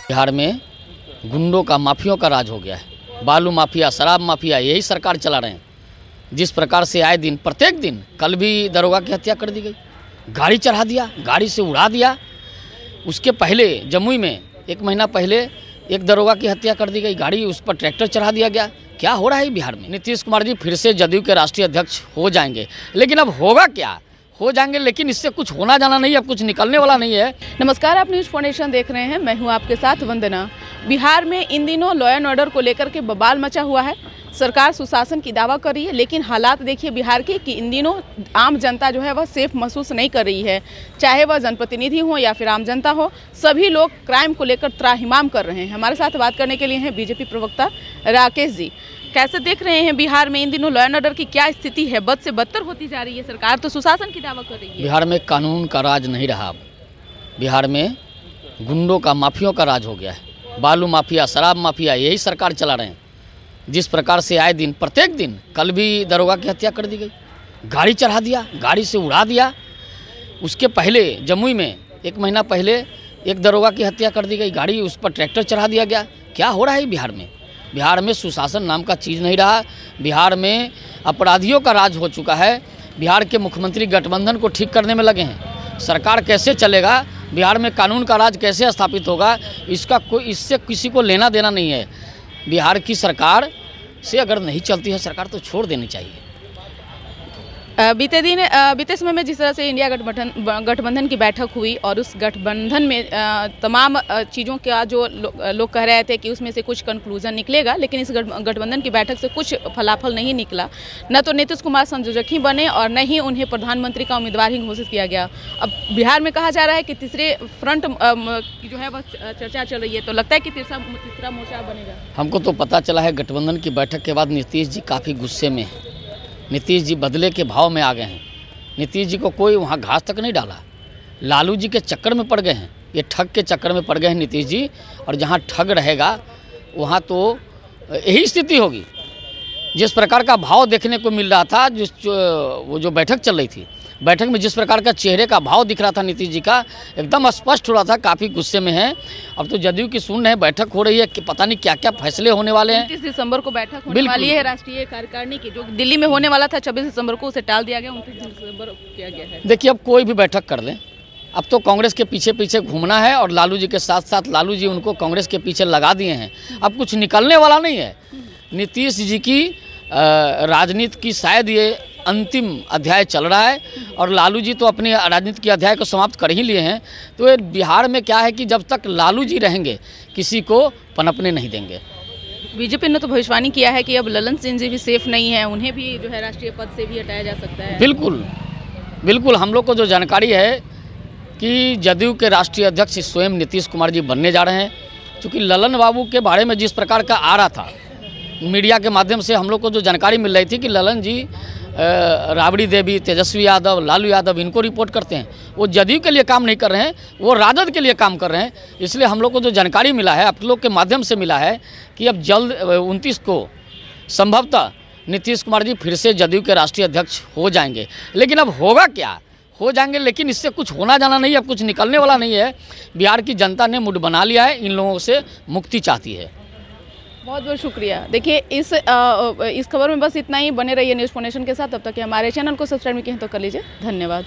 बिहार में गुंडों का, माफियों का राज हो गया है। बालू माफिया, शराब माफिया, यही सरकार चला रहे हैं। जिस प्रकार से आए दिन, प्रत्येक दिन, कल भी दरोगा की हत्या कर दी गई, गाड़ी चढ़ा दिया, गाड़ी से उड़ा दिया। उसके पहले जमुई में 1 महीना पहले एक दरोगा की हत्या कर दी गई, गाड़ी उस पर ट्रैक्टर चढ़ा दिया गया। क्या हो रहा है बिहार में? नीतीश कुमार जी फिर से जदयू के राष्ट्रीय अध्यक्ष हो जाएंगे, लेकिन अब होगा क्या? हो जाएंगे, लेकिन इससे कुछ होना जाना नहीं है, अब कुछ निकलने वाला नहीं है। नमस्कार, आप न्यूज़ फाउंडेशन देख रहे हैं, मैं हूं आपके साथ वंदना। बिहार में इन दिनों लॉ एंड ऑर्डर को लेकर के बवाल मचा हुआ है। सरकार सुशासन की दावा कर रही है, लेकिन हालात देखिए बिहार के कि इन दिनों आम जनता जो है वह सेफ महसूस नहीं कर रही है। चाहे वह जनप्रतिनिधि हो या फिर आम जनता हो, सभी लोग क्राइम को लेकर त्राहिमाम कर रहे हैं। हमारे साथ बात करने के लिए हैं बीजेपी प्रवक्ता राकेश जी। कैसे देख रहे हैं बिहार में इन दिनों लॉ एंड ऑर्डर की क्या स्थिति है? बद से बदतर होती जा रही है। सरकार तो सुशासन की दावा कर रही है। बिहार में कानून का राज नहीं रहा। बिहार में गुंडों का, माफियों का राज हो गया है। बालू माफिया, शराब माफिया, यही सरकार चला रहे हैं। जिस प्रकार से आए दिन, प्रत्येक दिन, कल भी दरोगा की हत्या कर दी गई, गाड़ी चढ़ा दिया, गाड़ी से उड़ा दिया। उसके पहले जमुई में 1 महीना पहले एक दरोगा की हत्या कर दी गई, गाड़ी उस पर ट्रैक्टर चढ़ा दिया गया। क्या हो रहा है बिहार में? बिहार में सुशासन नाम का चीज़ नहीं रहा। बिहार में अपराधियों का राज हो चुका है। बिहार के मुख्यमंत्री गठबंधन को ठीक करने में लगे हैं। सरकार कैसे चलेगा, बिहार में कानून का राज कैसे स्थापित होगा, इससे किसी को लेना देना नहीं है। बिहार की सरकार से अगर नहीं चलती है सरकार तो छोड़ देनी चाहिए। बीते समय में जिस तरह से इंडिया गठबंधन की बैठक हुई और उस गठबंधन में तमाम चीज़ों का जो लोग कह रहे थे कि उसमें से कुछ कंक्लूजन निकलेगा, लेकिन इस गठबंधन की बैठक से कुछ फलाफल नहीं निकला। न तो नीतीश कुमार संयोजक ही बने और न ही उन्हें प्रधानमंत्री का उम्मीदवार ही घोषित किया गया। अब बिहार में कहा जा रहा है कि तीसरे फ्रंट की जो है वह चर्चा चल रही है, तो लगता है कि तीसरा मोर्चा बनेगा। हमको तो पता चला है गठबंधन की बैठक के बाद नीतीश जी काफ़ी गुस्से में हैं। नीतीश जी बदले के भाव में आ गए हैं। नीतीश जी को कोई वहाँ घास तक नहीं डाला। लालू जी के चक्कर में पड़ गए हैं, ये ठग के चक्कर में पड़ गए हैं नीतीश जी। और जहाँ ठग रहेगा वहाँ तो यही स्थिति होगी। जिस प्रकार का भाव देखने को मिल रहा था, वो जो बैठक चल रही थी, बैठक में जिस प्रकार का चेहरे का भाव दिख रहा था नीतीश जी का, एकदम स्पष्ट हो रहा था काफ़ी गुस्से में है। अब तो जदयू की सुन रहे हैं, बैठक हो रही है कि पता नहीं क्या क्या फैसले होने वाले हैं। 29 दिसंबर को बैठक होने वाली है राष्ट्रीय कार्यकारिणी की, जो दिल्ली में होने वाला था 26 दिसंबर को, उसे टाल दिया गया, 29 दिसंबर किया गया है। देखिए, अब कोई भी बैठक कर लें, अब तो कांग्रेस के पीछे पीछे घूमना है और लालू जी के साथ साथ लालू जी उनको कांग्रेस के पीछे लगा दिए हैं। अब कुछ निकलने वाला नहीं है। नीतीश जी की राजनीति की शायद ये अंतिम अध्याय चल रहा है और लालू जी तो अपने राजनीति के अध्याय को समाप्त कर ही लिए हैं। तो ये बिहार में क्या है कि जब तक लालू जी रहेंगे किसी को पनपने नहीं देंगे। बीजेपी ने तो भविष्यवाणी किया है कि अब ललन सिंह जी भी सेफ नहीं है, उन्हें भी जो है राष्ट्रीय पद से भी हटाया जा सकता है। बिल्कुल बिल्कुल, हम लोग को जो जानकारी है कि जदयू के राष्ट्रीय अध्यक्ष स्वयं नीतीश कुमार जी बनने जा रहे हैं। क्योंकि ललन बाबू के बारे में जिस प्रकार का आ रहा था मीडिया के माध्यम से, हम लोग को जो जानकारी मिल रही थी कि ललन जी राबड़ी देवी, तेजस्वी यादव, लालू यादव इनको रिपोर्ट करते हैं। वो जदयू के लिए काम नहीं कर रहे हैं, वो राजद के लिए काम कर रहे हैं। इसलिए हम लोग को जो जानकारी मिला है, आप लोग के माध्यम से मिला है कि अब जल्द 29 को संभवतः नीतीश कुमार जी फिर से जदयू के राष्ट्रीय अध्यक्ष हो जाएंगे। लेकिन अब होगा क्या? हो जाएंगे, लेकिन इससे कुछ होना जाना नहीं है, अब कुछ निकलने वाला नहीं है। बिहार की जनता ने मूड बना लिया है, इन लोगों से मुक्ति चाहती है। बहुत बहुत शुक्रिया। देखिए, इस खबर में बस इतना ही। बने रहिए न्यूज़ फाउंडेशन के साथ। तब तक हमारे चैनल को सब्सक्राइब नहीं किए तो कर लीजिए। धन्यवाद।